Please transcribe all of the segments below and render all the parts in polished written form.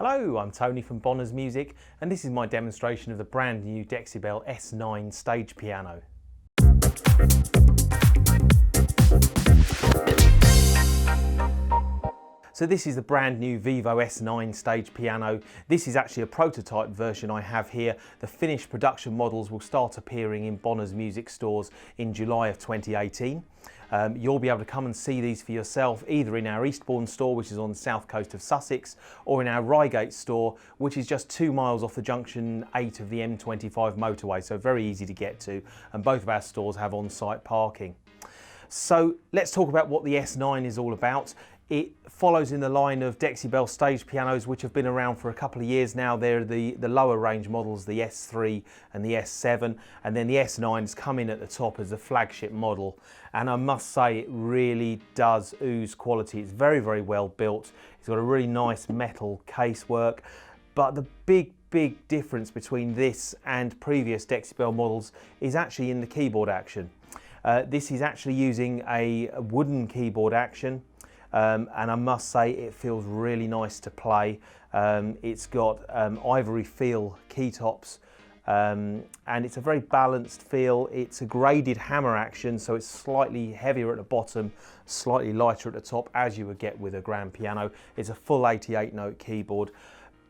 Hello, I'm Tony from Bonner's Music, and this is my demonstration of the brand new Dexibell S9 stage piano. So this is the brand new Vivo S9 stage piano. This is actually a prototype version I have here. The finished production models will start appearing in Bonner's Music stores in July of 2018. You'll be able to come and see these for yourself either in our Eastbourne store, which is on the south coast of Sussex, or in our Reigate store, which is just 2 miles off the junction 8 of the M25 motorway, so very easy to get to, and both of our stores have on-site parking. So let's talk about what the S9 is all about. It follows in the line of Dexibell Stage pianos, which have been around for a couple of years now. They're the lower range models, the S3 and the S7, and then the S9's come in at the top as the flagship model. And I must say, it really does ooze quality. It's very, very well built. It's got a really nice metal casework, but the big difference between this and previous Dexibell models is actually in the keyboard action. This is actually using a wooden keyboard action. And I must say it feels really nice to play. It's got ivory feel key tops, and it's a very balanced feel. It's a graded hammer action, so it's slightly heavier at the bottom, slightly lighter at the top, as you would get with a grand piano. It's a full 88 note keyboard,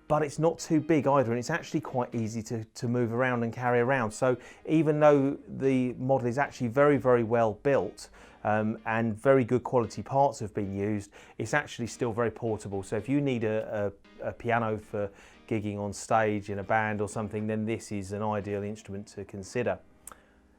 but it's not too big either, and it's actually quite easy to move around and carry around. So even though the model is actually very, very well built, and very good quality parts have been used, it's actually still very portable. So if you need a piano for gigging on stage in a band or something, then this is an ideal instrument to consider.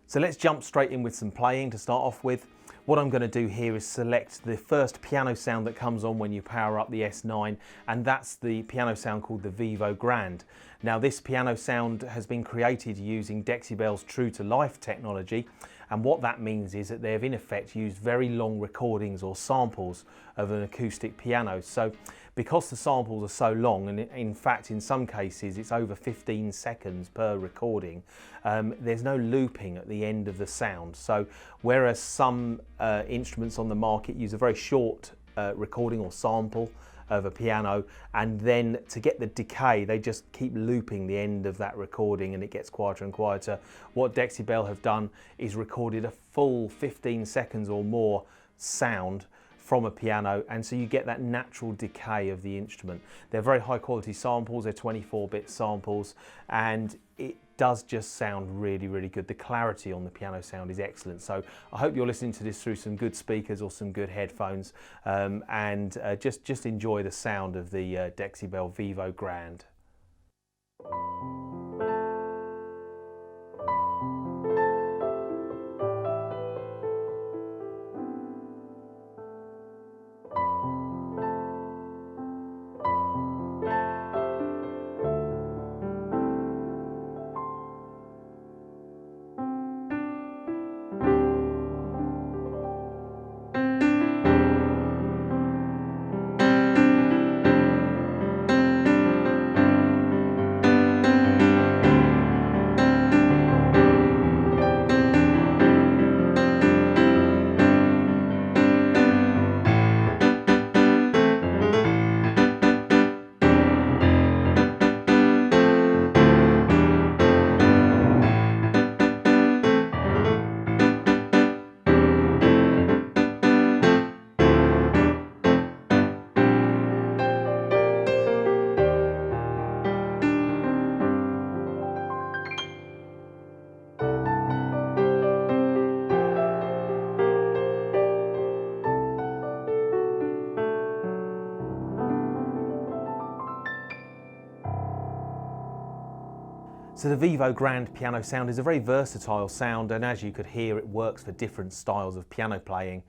So let's jump straight in with some playing to start off with. What I'm going to do here is select the first piano sound that comes on when you power up the S9, and that's the piano sound called the Vivo Grand. Now, this piano sound has been created using Dexibell's True to Life technology, and what that means is that they've in effect used very long recordings or samples of an acoustic piano. So because the samples are so long, and in fact in some cases it's over 15 seconds per recording, there's no looping at the end of the sound. So whereas some instruments on the market use a very short recording or sample of a piano, and then to get the decay they just keep looping the end of that recording and it gets quieter and quieter. What Dexibell have done is recorded a full 15 seconds or more sound from a piano, and so you get that natural decay of the instrument. They're very high quality samples, they're 24-bit samples, and it does just sound really, really good. The clarity on the piano sound is excellent. So I hope you're listening to this through some good speakers or some good headphones, and just enjoy the sound of the Dexibell Vivo Grand. So the Vivo Grand piano sound is a very versatile sound, and as you could hear, it works for different styles of piano playing.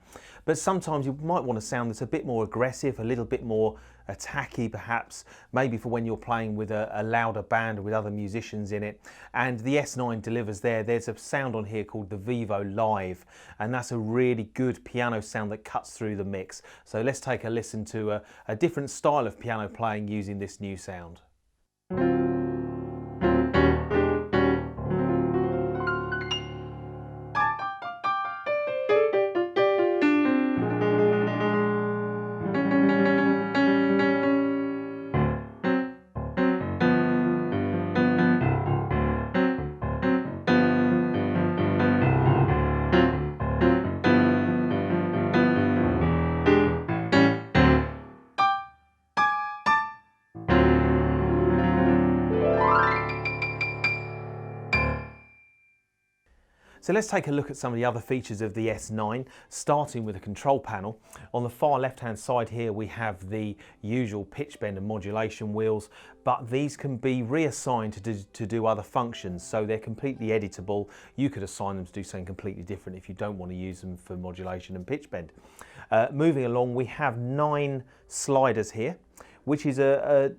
But sometimes you might want a sound that's a bit more aggressive, a little bit more attacky perhaps, maybe for when you're playing with a louder band or with other musicians in it. And the S9 delivers there. There's a sound on here called the Vivo Live, and that's a really good piano sound that cuts through the mix. So let's take a listen to a different style of piano playing using this new sound. So let's take a look at some of the other features of the S9, starting with the control panel. On the far left-hand side here, we have the usual pitch bend and modulation wheels, but these can be reassigned to do other functions, so they're completely editable. You could assign them to do something completely different if you don't want to use them for modulation and pitch bend. Moving along, we have 9 sliders here, which is a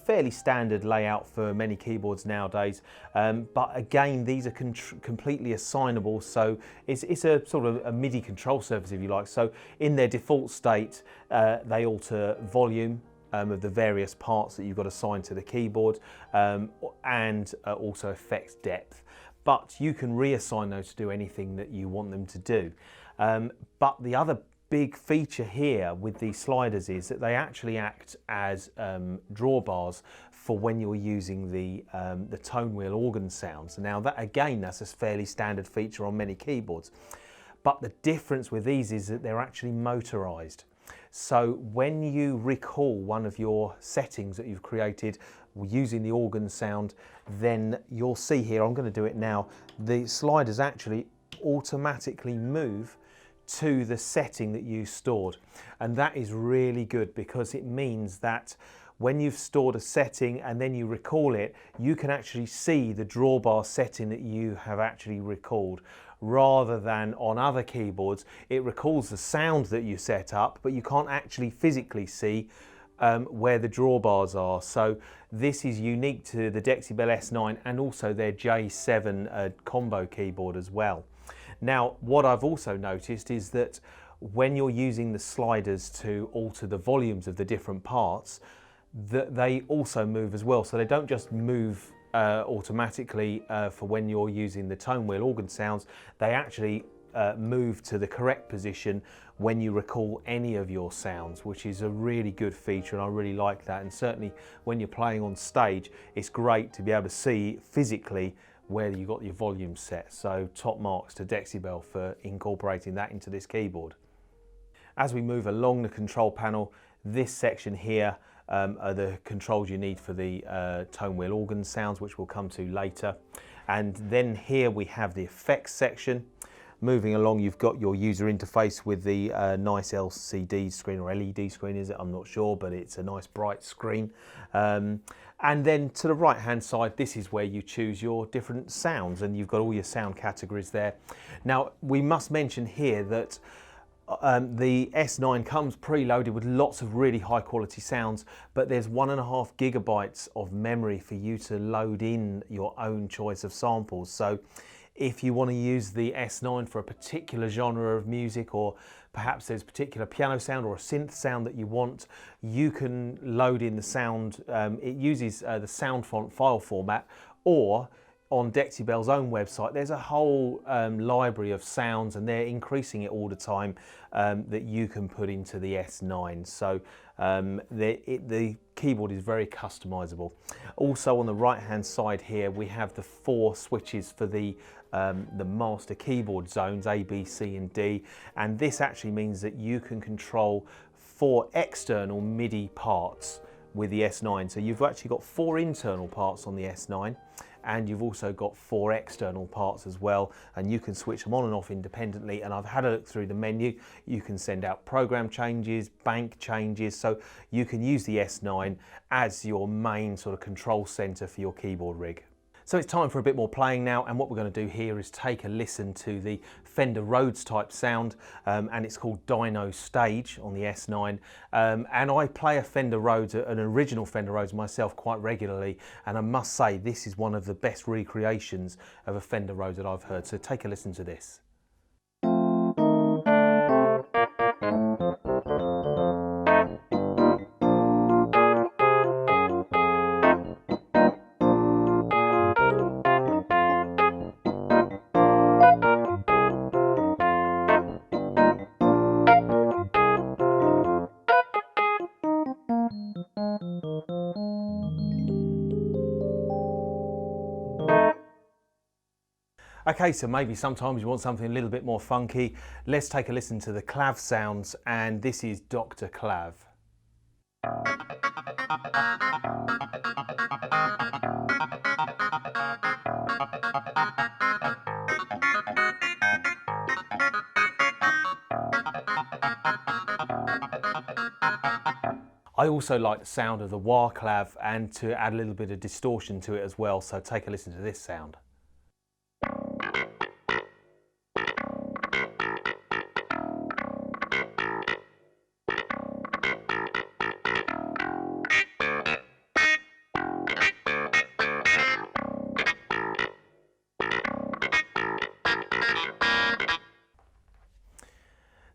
fairly standard layout for many keyboards nowadays. But again, these are completely assignable, so it's a sort of a MIDI control surface, if you like. So in their default state, they alter volume of the various parts that you've got assigned to the keyboard, and also effects depth. But you can reassign those to do anything that you want them to do. But the other big feature here with these sliders is that they actually act as drawbars for when you're using the tonewheel organ sounds. Now that, again, that's a fairly standard feature on many keyboards. But the difference with these is that they're actually motorized. So when you recall one of your settings that you've created using the organ sound, then you'll see here, I'm going to do it now, the sliders actually automatically move to the setting that you stored. And that is really good, because it means that when you've stored a setting and then you recall it, you can actually see the drawbar setting that you have actually recalled, rather than on other keyboards it recalls the sound that you set up, but you can't actually physically see where the drawbars are. So this is unique to the Dexibell S9 and also their J7 combo keyboard as well. Now, what I've also noticed is that when you're using the sliders to alter the volumes of the different parts, that they also move as well. So they don't just move automatically for when you're using the tonewheel organ sounds, they actually move to the correct position when you recall any of your sounds, which is a really good feature, and I really like that. And certainly when you're playing on stage, it's great to be able to see physically where you got your volume set. So top marks to Dexibell for incorporating that into this keyboard. As we move along the control panel, this section here are the controls you need for the tonewheel organ sounds, which we'll come to later. And then here we have the effects section. Moving along, you've got your user interface with the nice LCD screen, or LED screen is it? I'm not sure, but it's a nice bright screen. And then to the right hand side, this is where you choose your different sounds, and you've got all your sound categories there. Now, we must mention here that the S9 comes preloaded with lots of really high quality sounds, but there's 1.5 gigabytes of memory for you to load in your own choice of samples. So if you want to use the S9 for a particular genre of music, or perhaps there's a particular piano sound or a synth sound that you want, you can load in the sound. It uses the sound font file format, or on Dexibell's own website, there's a whole library of sounds, and they're increasing it all the time, that you can put into the S9. So the keyboard is very customizable. Also on the right hand side here, we have the 4 switches for the master keyboard zones, A, B, C and D. And this actually means that you can control 4 external MIDI parts with the S9. So you've actually got 4 internal parts on the S9, and you've also got 4 external parts as well, and you can switch them on and off independently. And I've had a look through the menu. You can send out program changes, bank changes, so you can use the S9 as your main sort of control center for your keyboard rig. So it's time for a bit more playing now, and what we're going to do here is take a listen to the Fender Rhodes type sound, and it's called Dino Stage on the S9. And I play a Fender Rhodes, an original Fender Rhodes myself, quite regularly, and I must say this is one of the best recreations of a Fender Rhodes that I've heard. So take a listen to this. Okay, so maybe sometimes you want something a little bit more funky. Let's take a listen to the clav sounds, and this is Dr. Clav. I also like the sound of the wah clav and to add a little bit of distortion to it as well, so take a listen to this sound.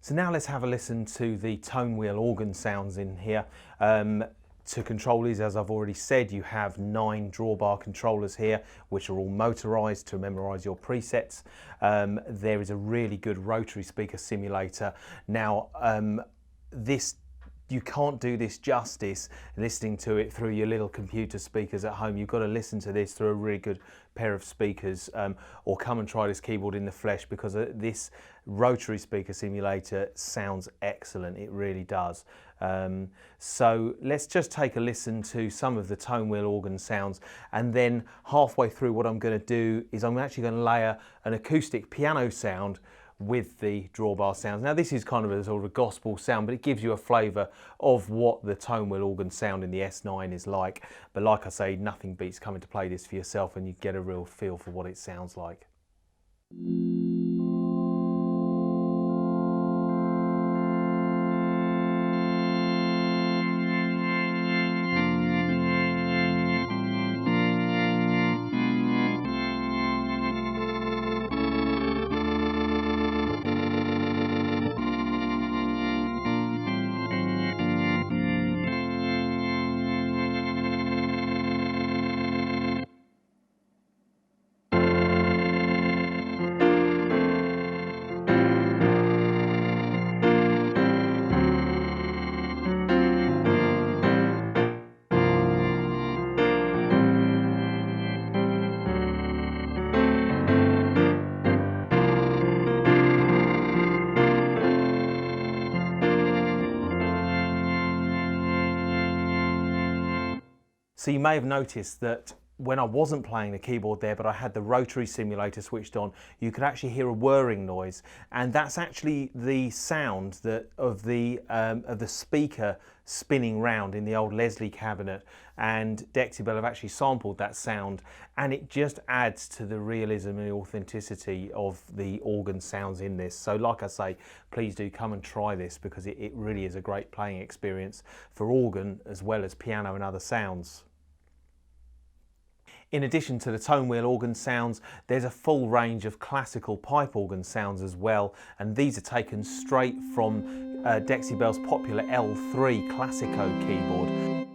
So now let's have a listen to the tonewheel organ sounds in here. To control these, as I've already said, you have 9 drawbar controllers here, which are all motorized to memorize your presets. There is a really good rotary speaker simulator. Now, you can't do this justice listening to it through your little computer speakers at home. You've got to listen to this through a really good pair of speakers, or come and try this keyboard in the flesh, because this rotary speaker simulator sounds excellent. It really does. So let's just take a listen to some of the tonewheel organ sounds, and then halfway through what I'm going to do is I'm actually going to layer an acoustic piano sound with the drawbar sounds. Now this is kind of a sort of a gospel sound, but it gives you a flavour of what the tonewheel organ sound in the S9 is like. But like I say, nothing beats coming to play this for yourself and you get a real feel for what it sounds like. So you may have noticed that when I wasn't playing the keyboard there, but I had the rotary simulator switched on, you could actually hear a whirring noise, and that's actually the sound of the speaker spinning round in the old Leslie cabinet. And Dexibell have actually sampled that sound, and it just adds to the realism and the authenticity of the organ sounds in this. So like I say, please do come and try this, because it really is a great playing experience for organ as well as piano and other sounds. In addition to the tonewheel organ sounds, there's a full range of classical pipe organ sounds as well, and these are taken straight from Dexibell's popular L3 Classico keyboard.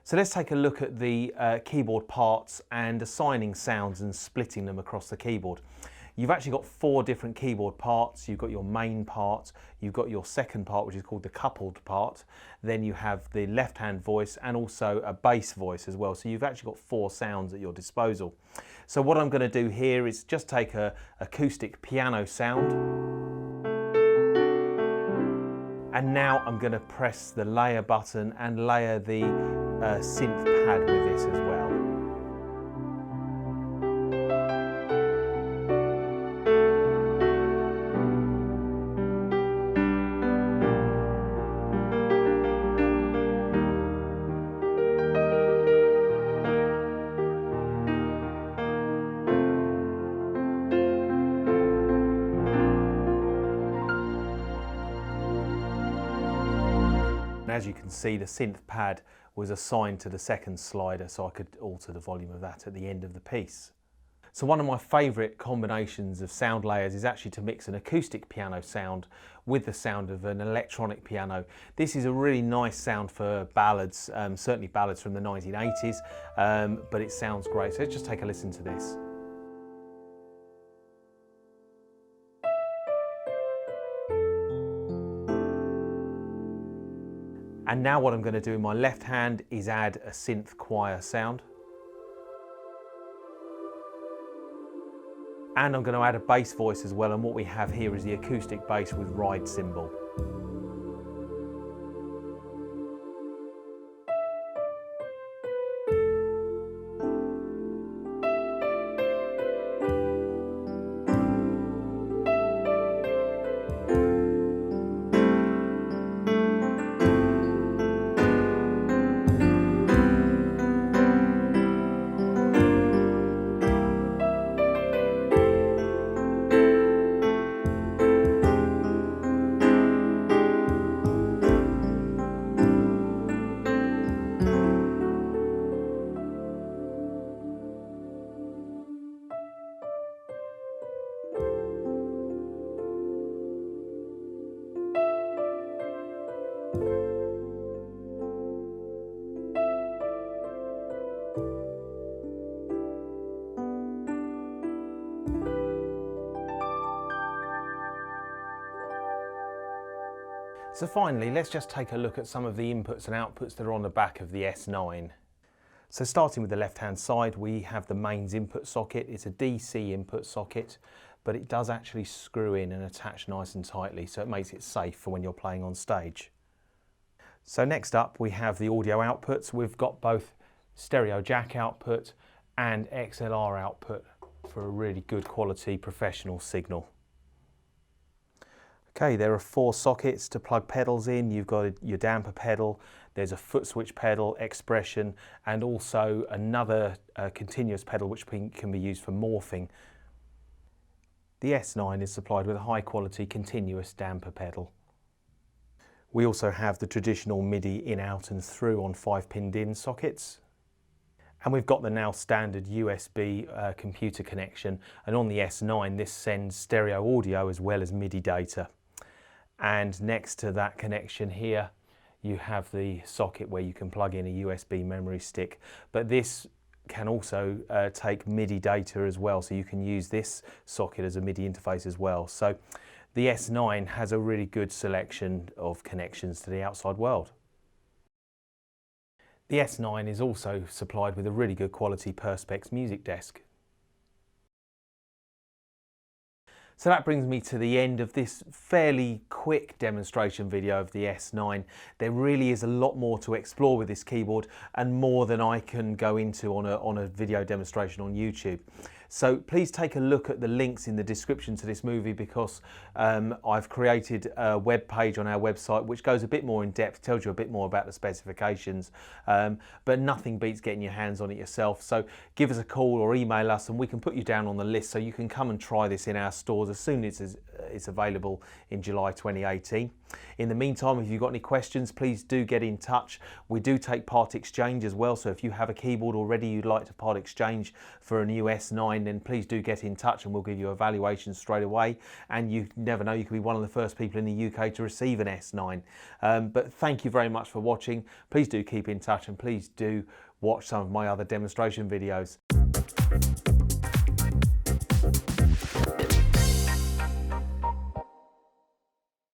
So let's take a look at the keyboard parts and assigning sounds and splitting them across the keyboard. You've actually got 4 different keyboard parts. You've got your main part, you've got your second part, which is called the coupled part, then you have the left-hand voice and also a bass voice as well. So you've actually got 4 sounds at your disposal. So what I'm going to do here is just take a acoustic piano sound, and now I'm going to press the layer button and layer the synth pad with this as well. And as you can see, the synth pad was assigned to the second slider, so I could alter the volume of that at the end of the piece. So one of my favourite combinations of sound layers is actually to mix an acoustic piano sound with the sound of an electronic piano. This is a really nice sound for ballads, certainly ballads from the 1980s, but it sounds great. So let's just take a listen to this. And now what I'm going to do in my left hand is add a synth choir sound. And I'm going to add a bass voice as well, and what we have here is the acoustic bass with ride cymbal. So finally, let's just take a look at some of the inputs and outputs that are on the back of the S9. So starting with the left-hand side, we have the mains input socket. It's a DC input socket, but it does actually screw in and attach nice and tightly, so it makes it safe for when you're playing on stage. So next up, we have the audio outputs. We've got both stereo jack output and XLR output for a really good quality professional signal. Okay, there are 4 sockets to plug pedals in. You've got your damper pedal, there's a foot switch pedal, expression, and also another continuous pedal which can be used for morphing. The S9 is supplied with a high quality continuous damper pedal. We also have the traditional MIDI in, out and through on 5 pinned in sockets. And we've got the now standard USB computer connection, and on the S9 this sends stereo audio as well as MIDI data. And next to that connection here you have the socket where you can plug in a USB memory stick, but this can also take MIDI data as well, so you can use this socket as a MIDI interface as well. So the S9 has a really good selection of connections to the outside world. The S9 is also supplied with a really good quality Perspex music desk. So that brings me to the end of this fairly quick demonstration video of the S9. There really is a lot more to explore with this keyboard, and more than I can go into on a video demonstration on YouTube. So please take a look at the links in the description to this movie, because I've created a web page on our website which goes a bit more in depth, tells you a bit more about the specifications, but nothing beats getting your hands on it yourself. So give us a call or email us and we can put you down on the list so you can come and try this in our stores as soon as it's available in July 2018. In the meantime, if you've got any questions, please do get in touch. We do take part exchange as well, so if you have a keyboard already you'd like to part exchange for a new S9, then please do get in touch and we'll give you a valuation straight away. And you never know, you could be one of the first people in the UK to receive an S9. But thank you very much for watching. Please do keep in touch and please do watch some of my other demonstration videos.